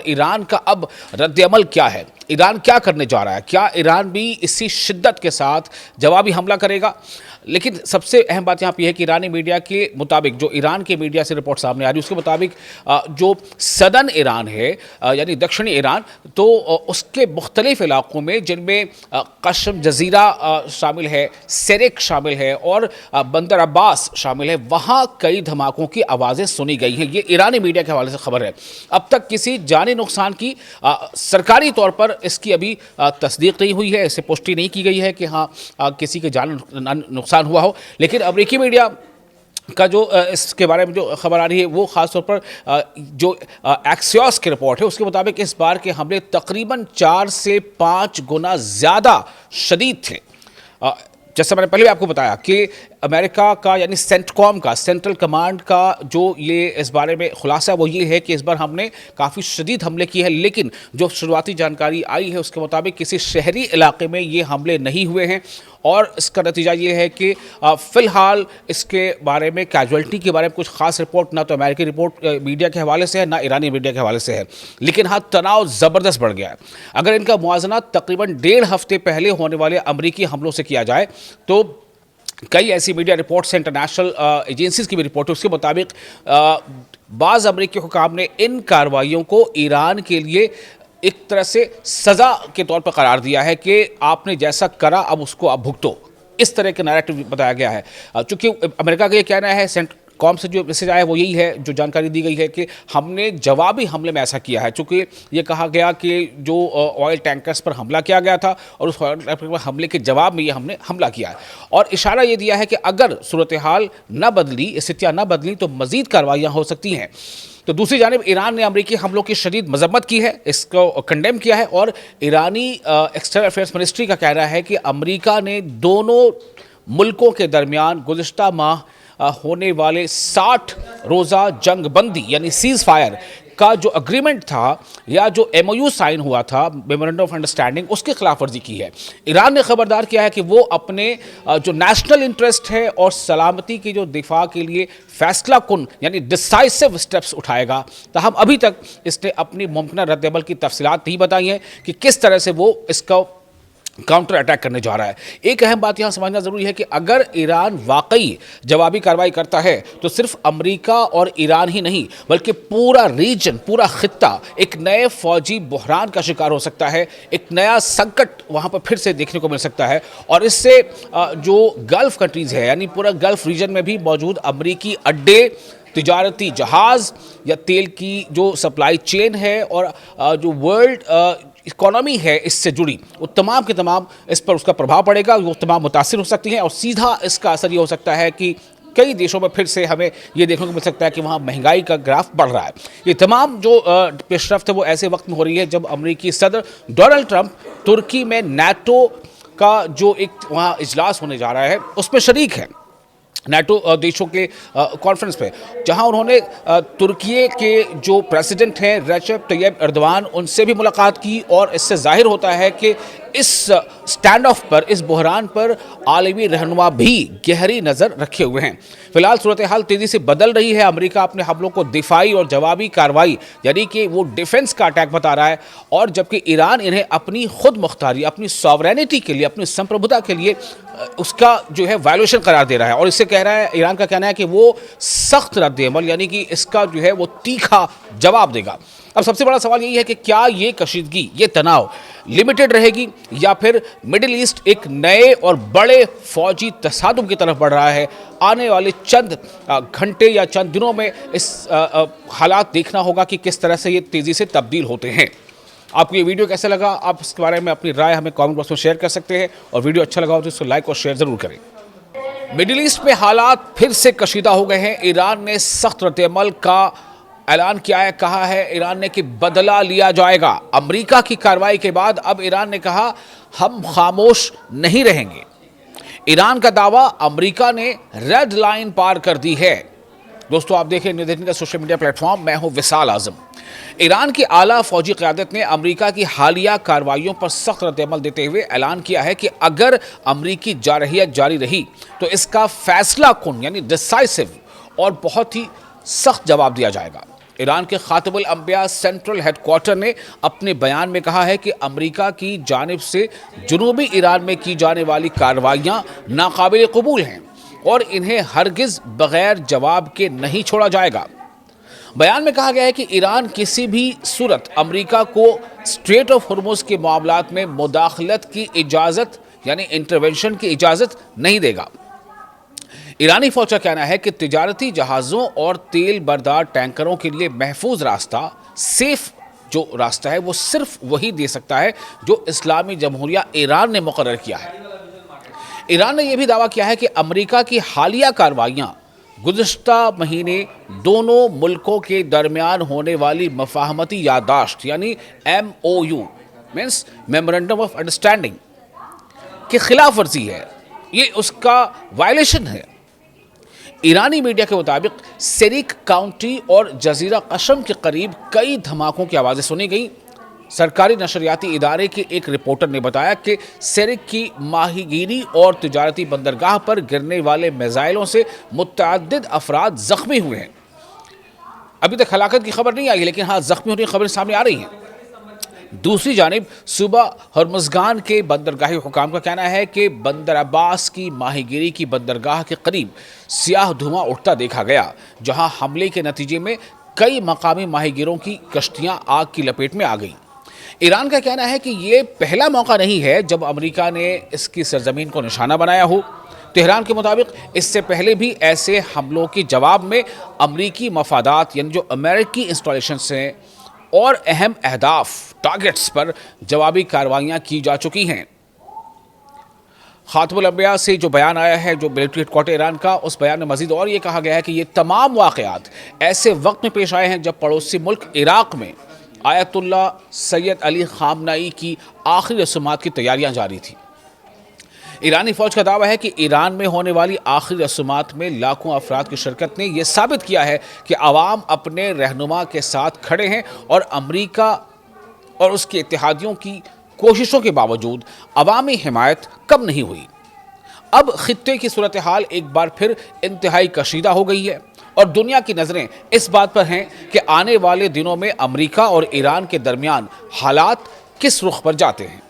Iran का अब रद्द-ए-अमल क्या है? ईरान क्या करने जा रहा है? क्या ईरान भी इसी शिद्दत के साथ जवाबी हमला करेगा? लेकिन सबसे अहम बात यहाँ पे है कि ईरानी मीडिया के मुताबिक, जो ईरान के मीडिया से रिपोर्ट सामने आ रही है उसके मुताबिक जो सदर्न ईरान है, यानी दक्षिणी ईरान, तो उसके मुख्तलिफ इलाकों में, जिनमें कश्म जजीरा शामिल है, सेरेक शामिल है और बंदर अब्बास शामिल है, वहाँ कई धमाकों की आवाज़ें सुनी गई हैं। ये ईरानी मीडिया के हवाले से खबर है। अब तक किसी जानी नुकसान की सरकारी तौर पर इसकी अभी तस्दीक नहीं हुई है, इसे पुष्टि नहीं की गई है कि हाँ किसी के जान नुकसान हुआ हो। लेकिन अमेरिकी मीडिया का जो इसके बारे में जो खबर आ रही है वो ख़ास तौर पर जो एक्सियोस की रिपोर्ट है उसके मुताबिक इस बार के हमले तकरीबन 4 से 5 गुना ज़्यादा शदीद थे। जैसा मैंने पहले भी आपको बताया कि अमेरिका का यानी सेंटकॉम का, सेंट्रल कमांड का जो ये इस बारे में खुलासा वो ये है कि इस बार हमने काफ़ी शदीद हमले किए हैं, लेकिन जो शुरुआती जानकारी आई है उसके मुताबिक किसी शहरी इलाके में ये हमले नहीं हुए हैं। और इसका नतीजा ये है कि फ़िलहाल इसके बारे में, कैजुअल्टी के बारे में कुछ ख़ास रिपोर्ट ना तो अमेरिकी रिपोर्ट मीडिया के हवाले से है, ना ईरानी मीडिया के हवाले से है। लेकिन हाँ, तनाव ज़बरदस्त बढ़ गया है। अगर इनका मुआवजा तकरीबन 1.5 हफ्ते पहले होने वाले अमरीकी हमलों से किया जाए तो कई ऐसी मीडिया रिपोर्ट्स, इंटरनेशनल एजेंसीज की भी रिपोर्ट है, उसके मुताबिक बाज़ अमरीकी हुकाम ने इन कार्रवाइयों को ईरान के लिए एक तरह से सज़ा के तौर पर करार दिया है कि आपने जैसा करा अब उसको आप भुगतो। इस तरह के नैरेटिव बताया गया है। चूँकि अमेरिका का ये कहना है, कॉम से जो मैसेज आया वो यही है, जो जानकारी दी गई है कि हमने जवाबी हमले में ऐसा किया है। चूँकि ये कहा गया कि जो ऑयल टैंकर्स पर हमला किया गया था और उस ऑयल टैंकर पर हमले के जवाब में ये हमने हमला किया है। और इशारा ये दिया है कि अगर सूरत हाल न बदली, स्थितियाँ न बदली तो मज़ीद कार्रवाइयाँ हो सकती हैं। तो दूसरी जानिब ईरान ने अमरीकी हमलों की शदीद मजम्मत की है, इसको कंडेम किया है। और ईरानी एक्सटर्नल अफेयर्स मिनिस्ट्री का कहना है कि अमरीका ने दोनों मुल्कों के दरमियान गुज़िश्ता माह होने वाले 60 रोज़ा जंग बंदी यानी सीज़ फायर का जो अग्रीमेंट था या जो MOU साइन हुआ था, मेमोरेंडम ऑफ अंडरस्टैंडिंग, उसकी खिलाफ वर्जी की है। ईरान ने खबरदार किया है कि वो अपने जो नेशनल इंटरेस्ट है और सलामती की जो दिफा के लिए फैसला कुन यानी डिसाइसिव स्टेप्स उठाएगा। ताहम अभी तक इसने अपनी मुमकिन रद्द-ए-अमल की तफसीलात नहीं बताई हैं कि किस तरह से वो इसका काउंटर अटैक करने जा रहा है। एक अहम बात यहाँ समझना ज़रूरी है कि अगर ईरान वाकई जवाबी कार्रवाई करता है तो सिर्फ अमेरिका और ईरान ही नहीं बल्कि पूरा रीजन, पूरा खित्ता एक नए फौजी बहरान का शिकार हो सकता है। एक नया संकट वहाँ पर फिर से देखने को मिल सकता है। और इससे जो गल्फ़ कंट्रीज़ है यानी पूरा गल्फ़ रीजन में भी मौजूद अमरीकी अड्डे, तिजारती जहाज़ या तेल की जो सप्लाई चेन है और जो वर्ल्ड इकोनॉमी है इससे जुड़ी, वो तमाम के तमाम इस पर उसका प्रभाव पड़ेगा, वो तमाम मुतासिर हो सकती हैं। और सीधा इसका असर ये हो सकता है कि कई देशों में फिर से हमें ये देखने को मिल सकता है कि वहाँ महंगाई का ग्राफ बढ़ रहा है। ये तमाम जो पेशरफ्त है वो ऐसे वक्त में हो रही है जब अमेरिकी सदर डोनाल्ड ट्रंप तुर्की में NATO का जो एक वहाँ इजलास होने जा रहा है उसमें शरीक है, NATO देशों के कॉन्फ्रेंस पे, जहां उन्होंने तुर्की के जो प्रेसिडेंट हैं रेसेप तैयब एर्दोगान, उनसे भी मुलाकात की। और इससे जाहिर होता है कि इस स्टैंड ऑफ पर, इस बहरान पर आलमी रहनुमा भी गहरी नज़र रखे हुए हैं। फिलहाल सूरत हाल तेज़ी से बदल रही है। अमेरिका अपने हमलों को दिफाई और जवाबी कार्रवाई यानी कि वो डिफेंस का अटैक बता रहा है, और जबकि ईरान इन्हें अपनी खुद मुख्तारी, अपनी सॉवरेनिटी के लिए, अपनी संप्रभुता के लिए उसका जो है वायलेशन करार दे रहा है। और इससे कह रहा है, ईरान का कहना है कि वो सख्त रद्द-ए-अमल यानी कि इसका जो है वो तीखा जवाब देगा। अब सबसे बड़ा सवाल यही है कि क्या ये कशीदगी, ये तनाव लिमिटेड रहेगी या फिर मिडिल ईस्ट एक नए और बड़े फौजी तसादुम की तरफ बढ़ रहा है। आने वाले चंद घंटे या चंद दिनों में इस हालात देखना होगा कि किस तरह से ये तेज़ी से तब्दील होते हैं। आपको ये वीडियो कैसा लगा, आप इसके बारे में अपनी राय हमें कमेंट बॉक्स में शेयर कर सकते हैं। और वीडियो अच्छा लगा हो तो इसको लाइक और शेयर ज़रूर करें। मिडिल ईस्ट में हालात फिर से कशीदा हो गए हैं। ईरान ने सख्त रद्द-ए-अमल का ऐलान किया है। कहा है ईरान ने कि बदला लिया जाएगा। अमेरिका की कार्रवाई के बाद अब ईरान ने कहा हम खामोश नहीं रहेंगे। ईरान का दावा, अमेरिका ने रेड लाइन पार कर दी है। दोस्तों, आप देखें न्यूज़ 18 का सोशल मीडिया प्लेटफॉर्म, मैं हूं विशाल आजम। ईरान की आला फौजी क़यादत ने अमेरिका की हालिया कार्रवाइयों पर सख्त रद्द-ए-अमल देते हुए ऐलान किया है कि अगर अमेरिकी जारहियत जारी रही तो इसका फैसला कुन यानी डिसाइसिव और बहुत ही सख्त जवाब दिया जाएगा। ईरान के खातिमुल अंबिया सेंट्रल हेडक्वार्टर ने अपने बयान में कहा है कि अमेरिका की जानिब से जुनूबी ईरान में की जाने वाली कार्रवाइयां नाकाबिल कबूल हैं और इन्हें हरगिज बगैर जवाब के नहीं छोड़ा जाएगा। बयान में कहा गया है कि ईरान किसी भी सूरत अमेरिका को स्ट्रेट ऑफ हॉर्मुज़ के मामलात में मुदाखलत की इजाज़त यानी इंटरवेंशन की इजाज़त नहीं देगा। ईरानी फौज का कहना है कि तिजारती जहाज़ों और तेल बरदार टैंकरों के लिए महफूज रास्ता, सेफ जो रास्ता है, वो सिर्फ वही दे सकता है जो इस्लामी जमहूरिया ईरान ने मुकर्रर किया है। ईरान ने यह भी दावा किया है कि अमेरिका की हालिया कार्रवाइयाँ गुज़िश्ता महीने दोनों मुल्कों के दरमियान होने वाली मफाहमती याददाश्त यानी MOU means memorandum of understanding की खिलाफ वर्जी है, ये उसका वायलेशन है। ईरानी मीडिया के मुताबिक सेरिक काउंटी और जजीरा कशम के करीब कई धमाकों की आवाज़ें सुनी गई। सरकारी नशरियाती इदारे के एक रिपोर्टर ने बताया कि सेरिक की माहीगीरी और तिजारती बंदरगाह पर गिरने वाले मिसाइलों से मुतअद्दिद अफराद जख्मी हुए हैं। अभी तक हलाकत की खबर नहीं आई, लेकिन हाँ, जख्मी होने की खबरें सामने आ रही हैं। दूसरी जानिब सूबा हर्मुज़गान के बंदरगाही हुकाम का कहना है कि बंदर अब्बास की माहीगीरी की बंदरगाह के करीब सियाह धुआं उठता देखा गया, जहां हमले के नतीजे में कई मकामी माहीगीरों की कश्तियां आग की लपेट में आ गईं। ईरान का कहना है कि ये पहला मौका नहीं है जब अमेरिका ने इसकी सरजमीन को निशाना बनाया हो। तेहरान के मुताबिक इससे पहले भी ऐसे हमलों के जवाब में अमरीकी मफादात यानी जो अमेरिकी इंस्टॉलेशन हैं और अहम अहदाफ टारगेट्स पर जवाबी कार्रवाइयाँ की जा चुकी हैं। खातिमुल अंबिया से जो बयान आया है, जो मिलिट्री हेडक्वार्टर ईरान का, उस बयान में मजीद और ये कहा गया है कि ये तमाम वाक़यात ऐसे वक्त में पेश आए हैं जब पड़ोसी मुल्क इराक़ में आयतुल्ला सैयद अली खामनाई की आखिरी रस्मात की तैयारियां जारी थी। ईरानी फौज का दावा है कि ईरान में होने वाली आखिरी रस्मात में लाखों अफराद की शिरकत ने यह साबित किया है कि अवाम अपने रहनुमा के साथ खड़े हैं और अमेरिका और उसके इत्तेहादियों की कोशिशों के बावजूद अवामी हिमायत कम नहीं हुई। अब खित्ते की सूरत हाल एक बार फिर इंतहाई कशीदा हो गई है और दुनिया की नज़रें इस बात पर हैं कि आने वाले दिनों में अमेरिका और ईरान के दरमियान हालात किस रुख पर जाते हैं।